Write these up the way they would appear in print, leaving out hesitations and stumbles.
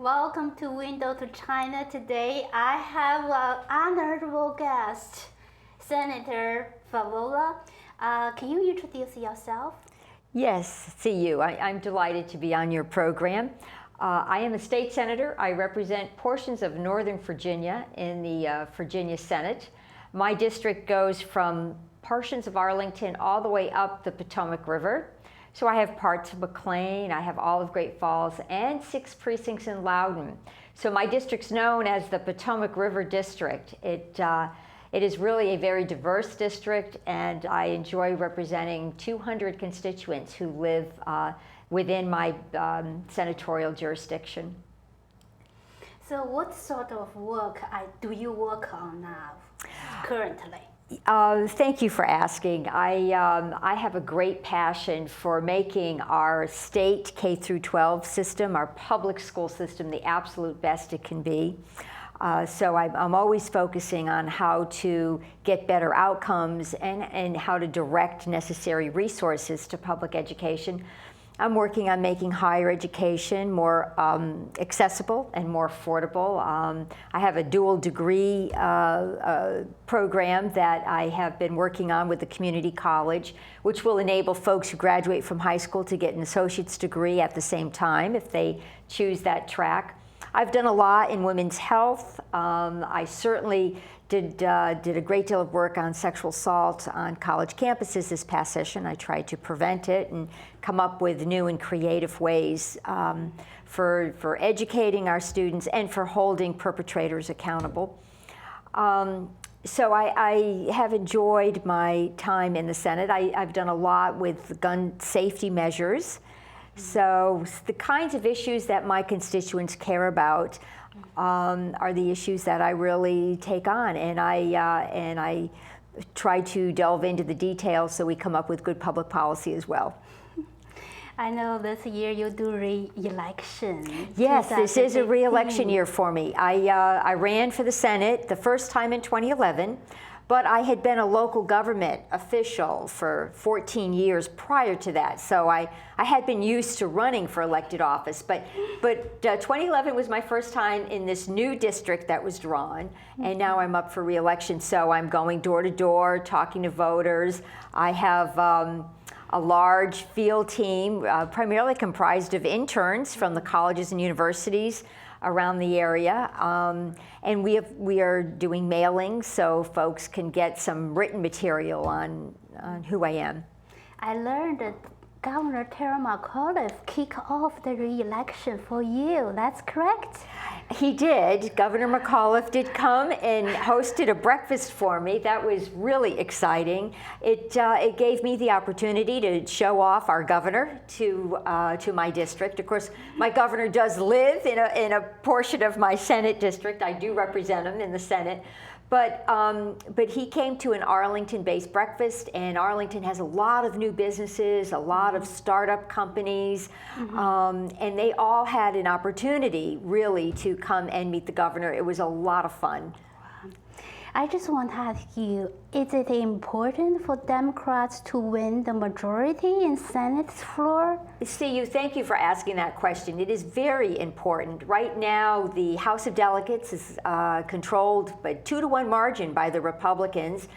Welcome to Window to China. Today I have an honorable guest, Senator Favola. Can you introduce yourself? Yes, see you. I'm delighted to be on your program. I am a state senator. I represent portions of Northern Virginia in the Virginia Senate. My district goes from portions of Arlington all the way up the Potomac River. So I have parts of McLean, I have all of Great Falls, and 6 precincts in Loudoun. So my district's known as the Potomac River District. It is really a very diverse district, and I enjoy representing 200 constituents who live within my senatorial jurisdiction. So what sort of work do you work on now, currently? Thank you for asking. I have a great passion for making our state K-12 system, our public school system, the absolute best it can be. So I'm always focusing on how to get better outcomes and how to direct necessary resources to public education. I'm working on making higher education more accessible and more affordable. I have a dual degree program that I have been working on with the community college, which will enable folks who graduate from high school to get an associate's degree at the same time if they choose that track. I've done a lot in women's health. I certainly did a great deal of work on sexual assault on college campuses this past session. I tried to prevent it and come up with new and creative ways for educating our students and for holding perpetrators accountable. So I have enjoyed my time in the Senate. I've done a lot with gun safety measures. So the kinds of issues that my constituents care about are the issues that I really take on, and I try to delve into the details so we come up with good public policy as well. I know this year you do re-election. Yes, this is a re-election year for me. I ran for the Senate the first time in 2011. But I had been a local government official for 14 years prior to that, so I had been used to running for elected office. But 2011 was my first time in this new district that was drawn, and now I'm up for re-election. So I'm going door to door, talking to voters. I have a large field team, primarily comprised of interns from the colleges and universities around the area, and we are doing mailings so folks can get some written material on who I am. I learned that Governor Terry McAuliffe kicked off the re-election for you. That's correct? He did. Governor McAuliffe did come and hosted a breakfast for me. That was really exciting. It gave me the opportunity to show off our governor to my district. Of course, my governor does live in a portion of my Senate district. I do represent him in the Senate. But he came to an Arlington-based breakfast, and Arlington has a lot of new businesses, a lot of startup companies, and they all had an opportunity, really, to come and meet the governor. It was a lot of fun. I just want to ask you, is it important for Democrats to win the majority in Senate's floor? Thank you for asking that question. It is very important. Right now, the House of Delegates is controlled by 2-to-1 margin by the Republicans,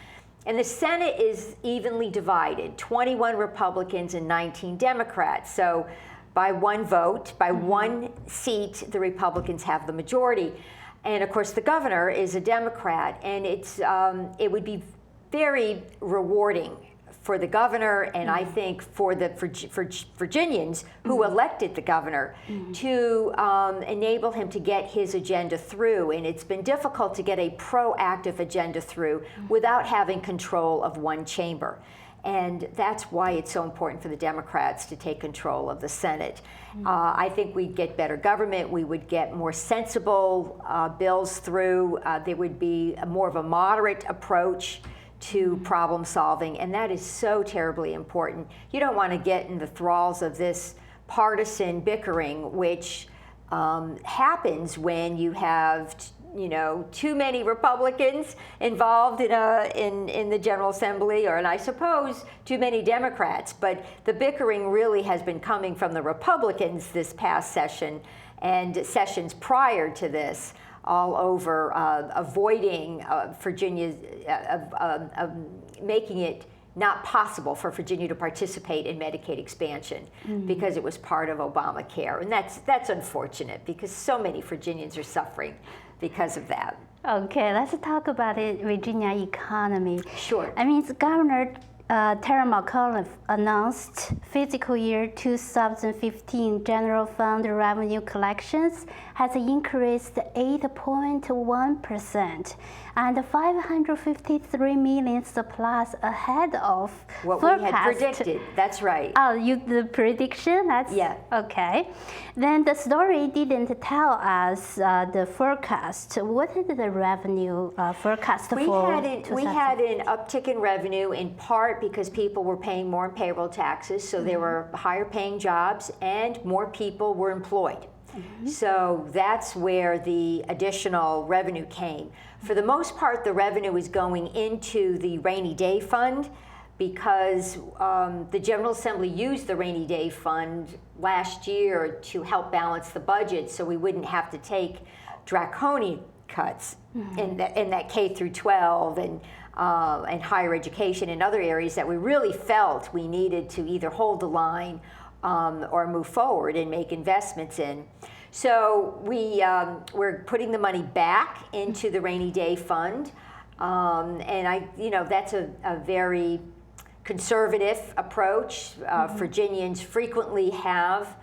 and the Senate is evenly divided, 21 Republicans and 19 Democrats. So by one vote, by one seat, the Republicans have the majority. And of course, the governor is a Democrat, and it would be very rewarding for the governor, and I think for the Virginians who elected the governor, to enable him to get his agenda through. And it's been difficult to get a proactive agenda through without having control of one chamber. And that's why it's so important for the Democrats to take control of the Senate. I think we'd get better government. We would get more sensible bills through. There would be more of a moderate approach to problem solving, and that is so terribly important. You don't want to get in the thralls of this partisan bickering, which happens when you have too many Republicans involved in the General Assembly, and I suppose too many Democrats. But the bickering really has been coming from the Republicans this past session, and sessions prior to this all over avoiding Virginia's, making it not possible for Virginia to participate in Medicaid expansion because it was part of Obamacare. And that's unfortunate because so many Virginians are suffering because of that. Okay, let's talk about the Virginia economy. Sure. I mean, Governor Terry McAuliffe announced fiscal year 2015 general fund revenue collections has increased 8.1% and 553 million surplus ahead of what forecast. we had predicted. That's right. Oh, the prediction? That's yeah. Okay. Then the story didn't tell us the forecast. What is the revenue forecast for? We had an uptick in revenue in part because people were paying more in payroll taxes, so there were higher paying jobs and more people were employed. So that's where the additional revenue came. For the most part, the revenue is going into the rainy day fund because the General Assembly used the rainy day fund last year to help balance the budget so we wouldn't have to take draconian cuts in that K through 12 and higher education and other areas that we really felt we needed to either hold the line or move forward and make investments in. So we're putting the money back into the rainy day fund, and that's a very conservative approach. Virginians frequently have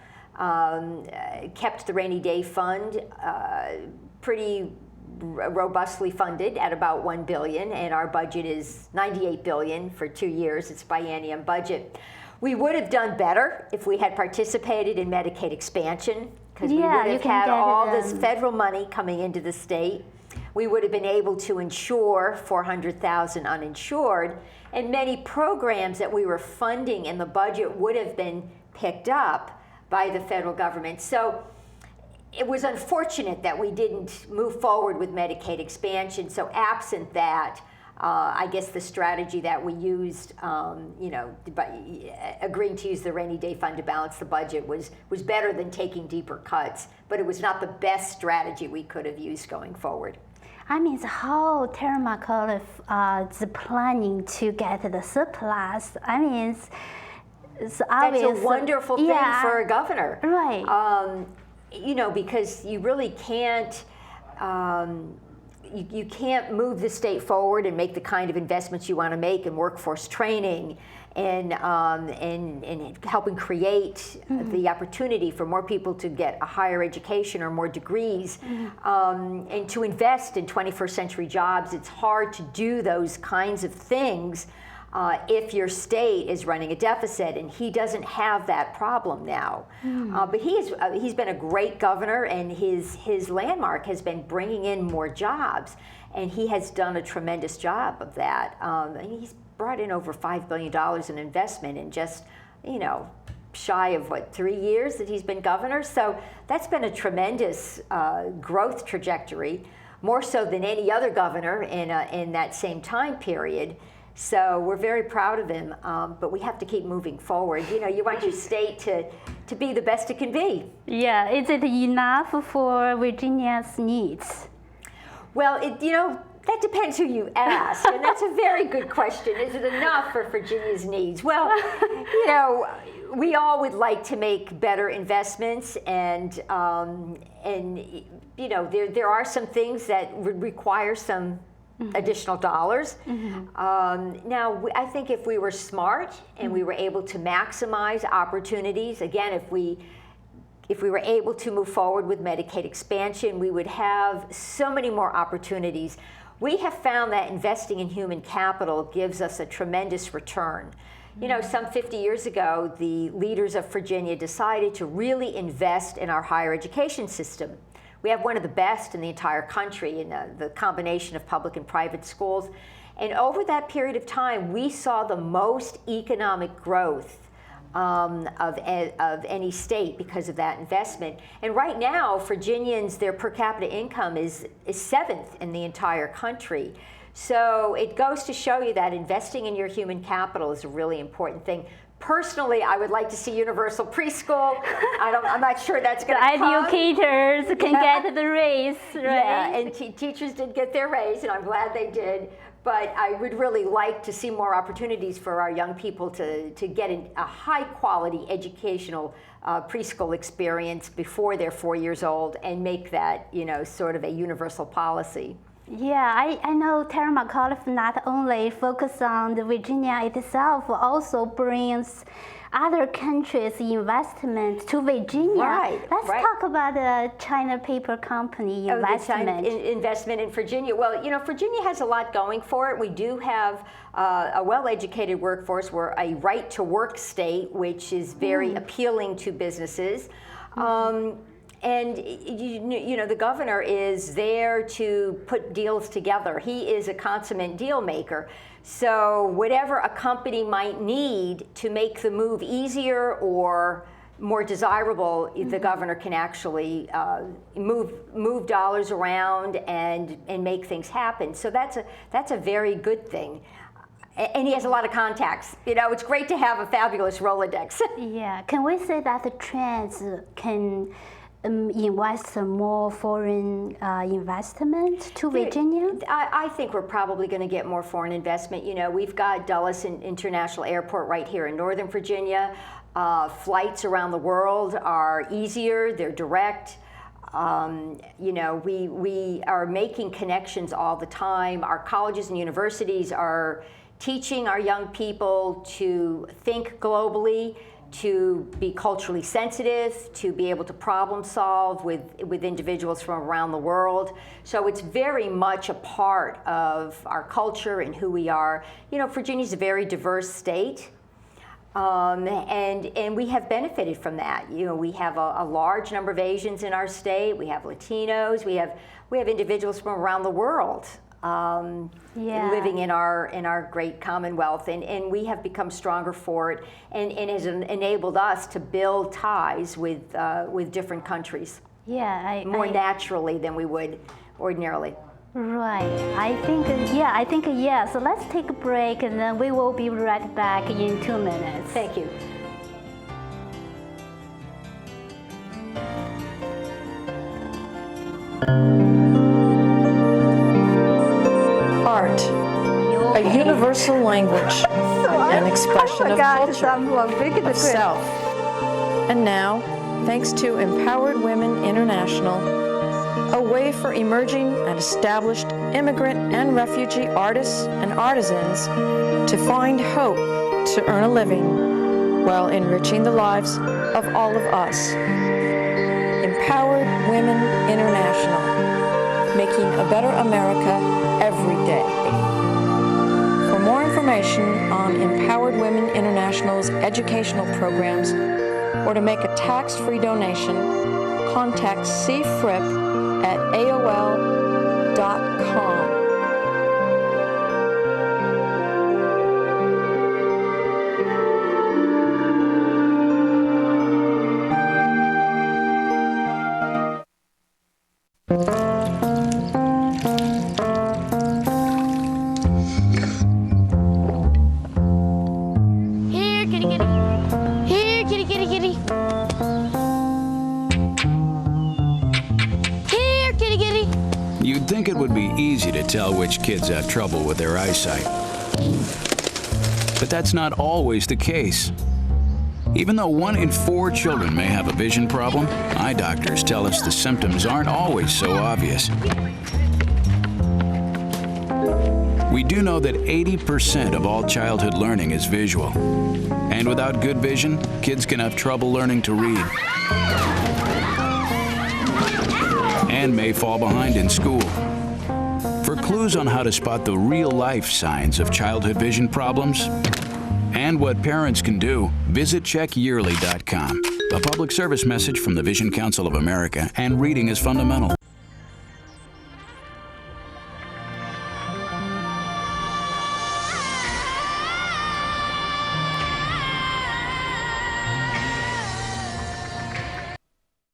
kept the rainy day fund pretty robustly funded at about $1 billion, and our budget is $98 billion for 2 years. It's biennium budget. We would have done better if we had participated in Medicaid expansion, because we would have had all this federal money coming into the state. We would have been able to insure 400,000 uninsured, and many programs that we were funding in the budget would have been picked up by the federal government. So it was unfortunate that we didn't move forward with Medicaid expansion. So absent that, I guess the strategy that we used, by agreeing to use the rainy day fund to balance the budget was better than taking deeper cuts, but it was not the best strategy we could have used going forward. I mean, how Terry McAuliffe is planning to get the surplus. I mean, it's obvious. That's a wonderful thing for a governor. Right. Because you really can't, you can't move the state forward and make the kind of investments you want to make in workforce training and helping create the opportunity for more people to get a higher education or more degrees, and to invest in 21st century jobs. It's hard to do those kinds of things if your state is running a deficit, and he doesn't have that problem now. But he's been a great governor, and his landmark has been bringing in more jobs, and he has done a tremendous job of that. And he's brought in over $5 billion in investment in just, shy of 3 years that he's been governor. So that's been a tremendous growth trajectory, more so than any other governor in that same time period. So we're very proud of him, but we have to keep moving forward. You want your state to be the best it can be. Yeah, is it enough for Virginia's needs? Well, that depends who you ask, and that's a very good question. Is it enough for Virginia's needs? Well, we all would like to make better investments, and there are some things that would require some additional dollars. Now, I think if we were smart and we were able to maximize opportunities, again, if we were able to move forward with Medicaid expansion, we would have so many more opportunities. We have found that investing in human capital gives us a tremendous return. Some 50 years ago, the leaders of Virginia decided to really invest in our higher education system. We have one of the best in the entire country in the combination of public and private schools. And over that period of time, we saw the most economic growth of any state because of that investment. And right now, Virginians, their per capita income is 7th in the entire country. So it goes to show you that investing in your human capital is a really important thing. Personally, I would like to see universal preschool. I'm not sure that's going to come. Educators can get the raise, right? Yeah, and teachers did get their raise, and I'm glad they did. But I would really like to see more opportunities for our young people to get a high-quality educational preschool experience before they're 4 years old, and make that, you know, sort of a universal policy. Yeah, I know Terry McAuliffe not only focus on the Virginia itself, also brings other countries' investment to Virginia. Right. Let's talk about the China Paper Company investment. The China investment in Virginia. Well, you know, Virginia has a lot going for it. We do have a well-educated workforce. We're a right-to-work state, which is very appealing to businesses. And you know, the governor is there to put deals together. He is a consummate deal maker. So whatever a company might need to make the move easier or more desirable, the governor can actually move dollars around and make things happen. So that's a very good thing. And he has a lot of contacts. You know, it's great to have a fabulous Rolodex. Yeah, can we say that the trends can invest some more foreign investment to Virginia? I think we're probably going to get more foreign investment. You know, we've got Dulles International Airport right here in Northern Virginia. Flights around the world are easier, they're direct. You know, we are making connections all the time. Our colleges and universities are teaching our young people to think globally, to be culturally sensitive, to be able to problem solve with individuals from around the world. So it's very much a part of our culture and who we are. You know, Virginia's a very diverse state, and we have benefited from that. You know, we have a large number of Asians in our state. We have Latinos. We have individuals from around the world. Living in our great Commonwealth, and we have become stronger for it, and has enabled us to build ties with different countries. Yeah, more naturally than we would ordinarily. Right. I think yeah. So let's take a break, and then we will be right back in 2 minutes. Thank you. Art, a universal language, an expression of culture, of self. And now, thanks to Empowered Women International, a way for emerging and established immigrant and refugee artists and artisans to find hope to earn a living while enriching the lives of all of us. Empowered Women International, making a better America every day. For more information on Empowered Women International's educational programs, or to make a tax-free donation, contact cfrip at AOL.com. You'd think it would be easy to tell which kids have trouble with their eyesight. But that's not always the case. Even though 1 in 4 children may have a vision problem, eye doctors tell us the symptoms aren't always so obvious. We do know that 80% of all childhood learning is visual. And without good vision, kids can have trouble learning to read and may fall behind in school. For clues on how to spot the real-life signs of childhood vision problems and what parents can do, visit checkyearly.com. A public service message from the Vision Council of America, and reading is fundamental.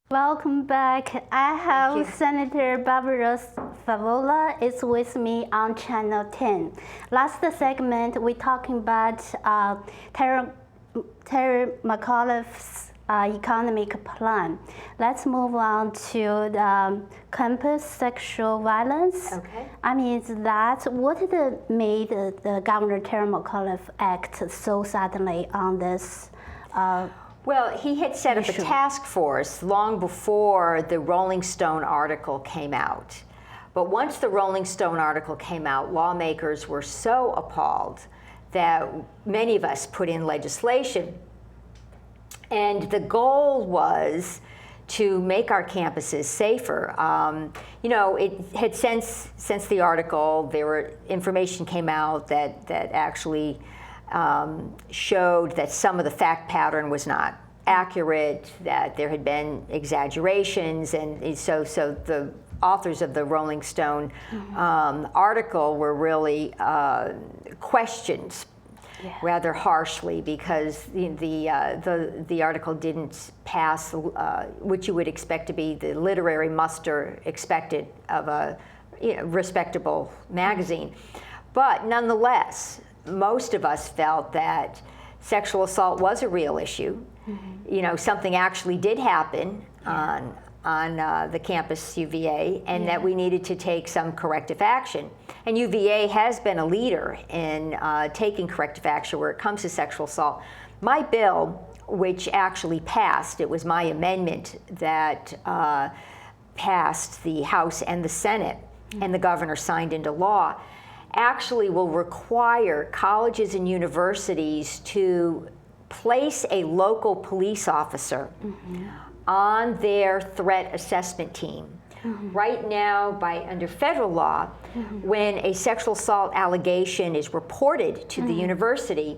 Welcome back. I have Senator Barbara Favola is with me on Channel 10. Last segment, we're talking about Terry Terry McAuliffe's economic plan. Let's move on to the campus sexual violence. Okay. I mean, that what made the Governor Terry McAuliffe act so suddenly on this? Well, he had set up a task force long before the Rolling Stone article came out. But once the Rolling Stone article came out, lawmakers were so appalled that many of us put in legislation. And the goal was to make our campuses safer. You know, it had since the article, information came out that actually showed that some of the fact pattern was not accurate, that there had been exaggerations, and so the authors of the Rolling Stone article were really questioned rather harshly, because the article didn't pass what you would expect to be the literary muster expected of a respectable magazine. But nonetheless, most of us felt that sexual assault was a real issue. You know, something actually did happen on the campus UVA, and that we needed to take some corrective action. And UVA has been a leader in taking corrective action where it comes to sexual assault. My bill, which actually passed, it was my amendment that passed the House and the Senate, and the governor signed into law, actually will require colleges and universities to place a local police officer on their threat assessment team. Right now, under federal law, when a sexual assault allegation is reported to the university,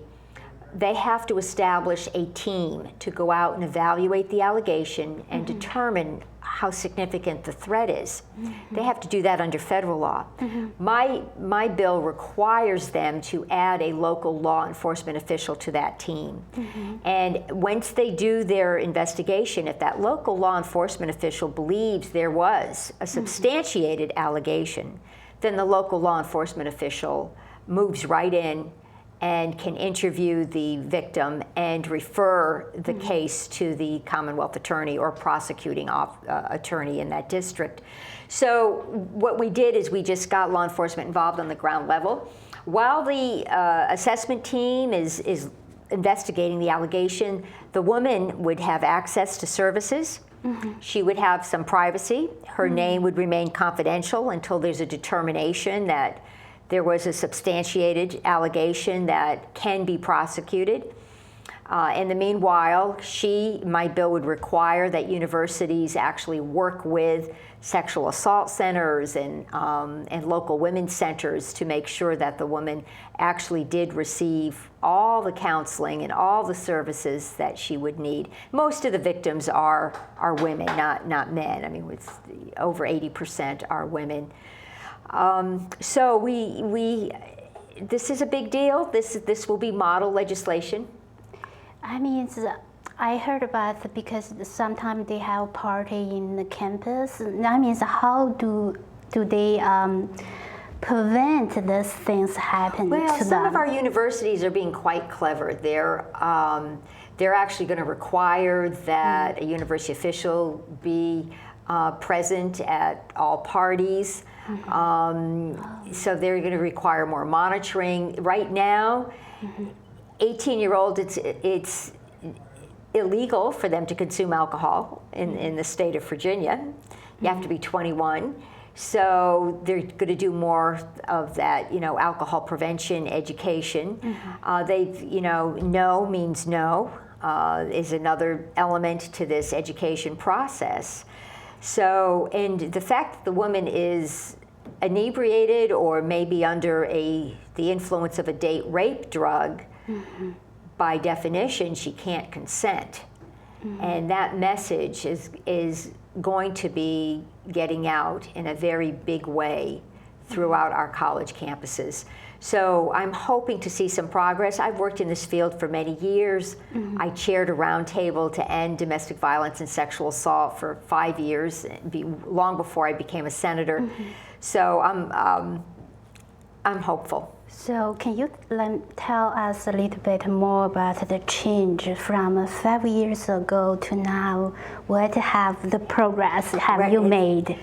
they have to establish a team to go out and evaluate the allegation and determine how significant the threat is. They have to do that under federal law. My bill requires them to add a local law enforcement official to that team. And once they do their investigation, if that local law enforcement official believes there was a substantiated allegation, then the local law enforcement official moves right in and can interview the victim and refer the case to the Commonwealth attorney or prosecuting attorney in that district. So what we did is we just got law enforcement involved on the ground level. While the assessment team is investigating the allegation, the woman would have access to services. She would have some privacy. Her name would remain confidential until there's a determination that there was a substantiated allegation that can be prosecuted. In the meanwhile, my bill would require that universities actually work with sexual assault centers and local women's centers to make sure that the woman actually did receive all the counseling and all the services that she would need. Most of the victims are women, not men. I mean, over 80% are women. So this is a big deal. This will be model legislation. I mean, I heard about it because sometimes they have a party in the campus. That means how do they prevent these things happening to them? Well, some of our universities are being quite clever. They're actually going to require that a university official be present at all parties. So they're going to require more monitoring. Right now, 18-year-olds, it's illegal for them to consume alcohol in the state of Virginia. You have to be 21. So they're going to do more of that, alcohol prevention, education. No means no is another element to this education process. So, and the fact that the woman is inebriated or maybe under the influence of a date rape drug, by definition, she can't consent. And that message is going to be getting out in a very big way throughout our college campuses. So I'm hoping to see some progress. I've worked in this field for many years. I chaired a roundtable to end domestic violence and sexual assault for 5 years, long before I became a senator. So I'm hopeful. So can you tell us a little bit more about the change from 5 years ago to now? What have the progress have you made?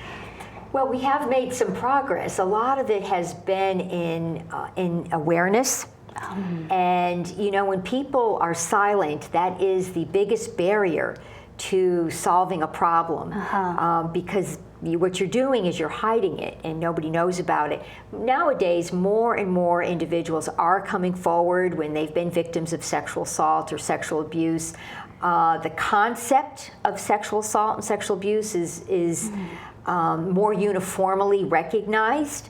Well, we have made some progress. A lot of it has been in awareness. And you know, when people are silent, that is the biggest barrier to solving a problem, because what you're doing is you're hiding it and nobody knows about it. Nowadays, more and more individuals are coming forward when they've been victims of sexual assault or sexual abuse. The concept of sexual assault and sexual abuse is more uniformly recognized.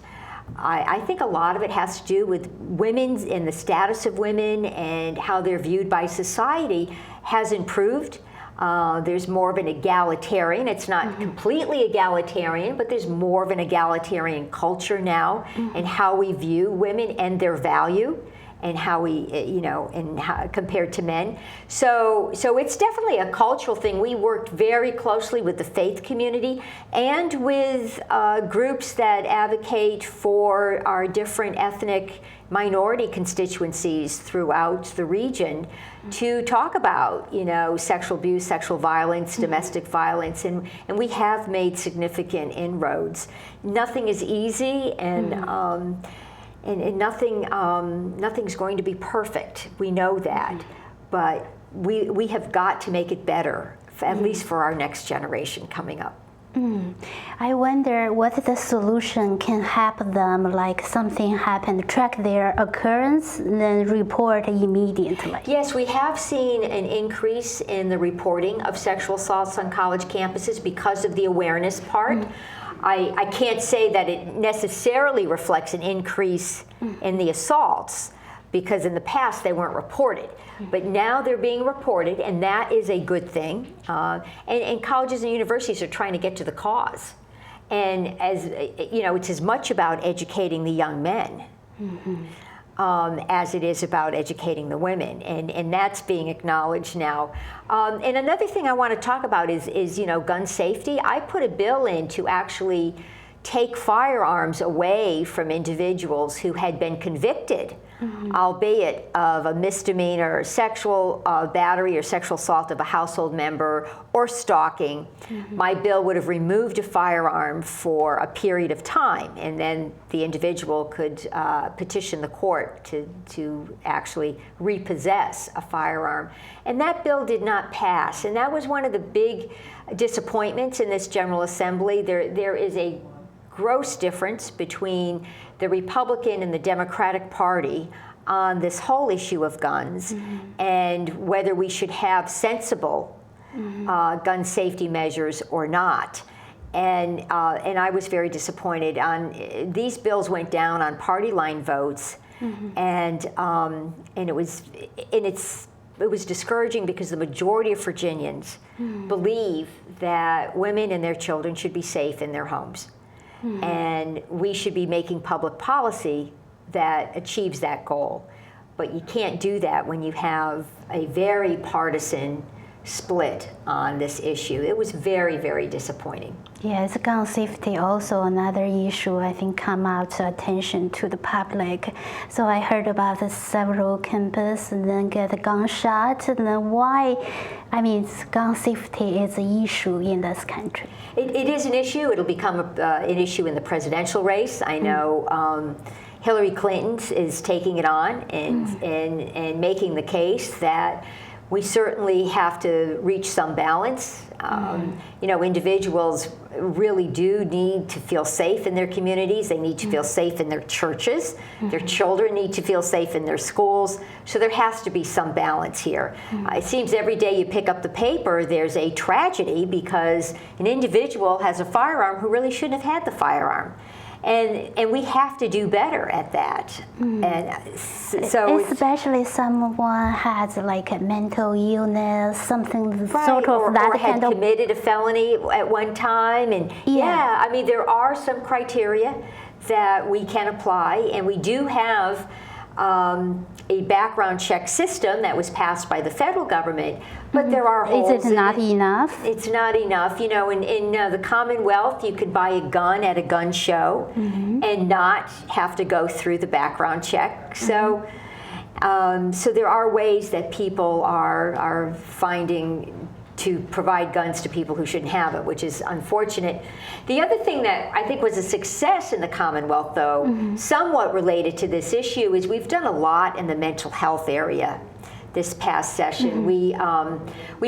I think a lot of it has to do with women and the status of women and how they're viewed by society has improved. There's more of an egalitarian. It's not completely egalitarian, but there's more of an egalitarian culture now in how we view women and their value, and how we, you know, and how, compared to men. So it's definitely a cultural thing. We worked very closely with the faith community and with groups that advocate for our different ethnic minority constituencies throughout the region to talk about, you know, sexual abuse, sexual violence, domestic violence, and we have made significant inroads. Nothing is easy, and nothing's going to be perfect. We know that, but we have got to make it better, at least for our next generation coming up. I wonder what the solution can help them, like something happened, track their occurrence, then report immediately. Yes, we have seen an increase in the reporting of sexual assaults on college campuses because of the awareness part. I can't say that it necessarily reflects an increase in the assaults, because in the past they weren't reported. But now they're being reported, and that is a good thing. And colleges and universities are trying to get to the cause. And as you know, it's as much about educating the young men as it is about educating the women, and that's being acknowledged now. And another thing I want to talk about is you know, gun safety. I put a bill in to actually take firearms away from individuals who had been convicted, albeit of a misdemeanor, sexual battery or sexual assault of a household member, or stalking. My bill would have removed a firearm for a period of time, and then the individual could petition the court to actually repossess a firearm. And that bill did not pass, and that was one of the big disappointments in this General Assembly. There is a gross difference between the Republican and the Democratic Party on this whole issue of guns and whether we should have sensible gun safety measures or not. And I was very disappointed. These bills went down on party line votes, and it was discouraging because the majority of Virginians believe that women and their children should be safe in their homes. And we should be making public policy that achieves that goal. But you can't do that when you have a very partisan split on this issue. It was very, very disappointing. Yes, gun safety also another issue I think come out to attention to the public. So I heard about the several campuses and then get a gunshot, and then why, I mean, gun safety is an issue in this country. It is an issue. It'll become an issue in the presidential race. I know Hillary Clinton is taking it on and making the case that we certainly have to reach some balance. You know, individuals really do need to feel safe in their communities. They need to feel safe in their churches. Their children need to feel safe in their schools. So there has to be some balance here. It seems every day you pick up the paper, there's a tragedy because an individual has a firearm who really shouldn't have had the firearm. And we have to do better at that. And so especially someone has like a mental illness, something sort of or that had kind of committed a felony at one time, and I mean there are some criteria that we can apply, and we do have a background check system that was passed by the federal government, but there are holes. Is it not enough? It's not enough. You know, in the Commonwealth, you could buy a gun at a gun show and not have to go through the background check. So, so there are ways that people are finding to provide guns to people who shouldn't have it, which is unfortunate. The other thing that I think was a success in the Commonwealth, though, somewhat related to this issue, is we've done a lot in the mental health area this past session. We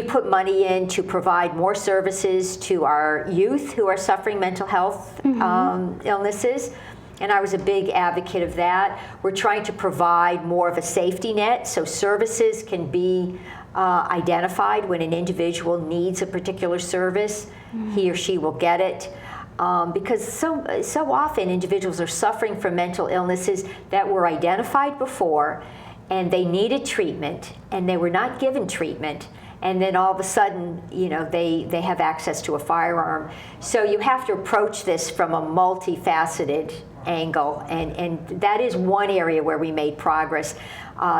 put money in to provide more services to our youth who are suffering mental health illnesses. And I was a big advocate of that. We're trying to provide more of a safety net so services can be identified when an individual needs a particular service. He or she will get it. Because so often individuals are suffering from mental illnesses that were identified before, and they needed treatment, and they were not given treatment, and then all of a sudden, you know, they have access to a firearm. So you have to approach this from a multifaceted angle, and that is one area where we made progress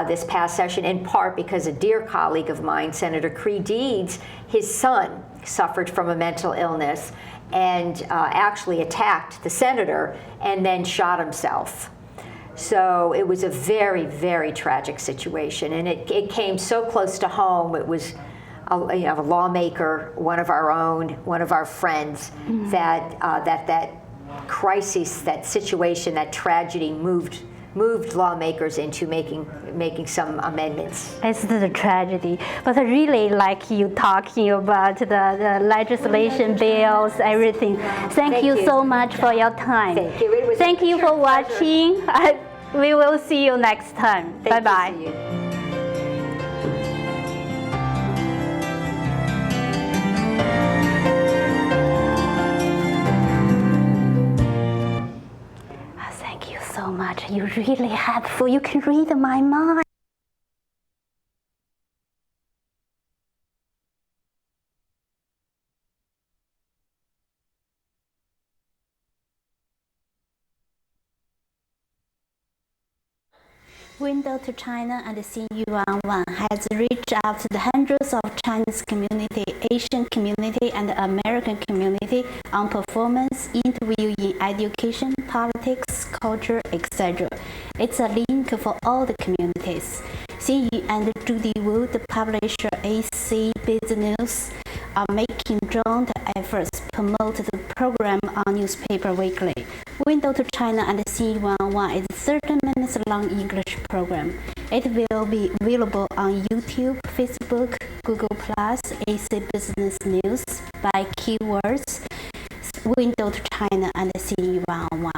this past session, in part because a dear colleague of mine, Senator Creed Deeds, his son suffered from a mental illness and actually attacked the senator and then shot himself. So it was a very, very tragic situation, and it came so close to home. It was a lawmaker, one of our own, one of our friends, that crisis, that situation, that tragedy moved lawmakers into making some amendments. It's the tragedy, but I really like you talking about the legislation, bills, everything. Thank you so much for your time. Thank you. Thank you for watching. We will see you next time. Bye-bye. See you. Thank you so much. You're really helpful. You can read my mind. Window to China and CU11 has reached out to the hundreds of Chinese community, Asian community, and American community on performance, interview in education, politics, culture, etc. It's a link for all the communities. CU and Judy Wu, the publisher AC Business, are making joint efforts to promote the program on Newspaper Weekly. Window to China and CU11 is a 30 minutes long English program. It will be available on YouTube, Facebook, Google+, AC Business News by keywords Window to China and CU11.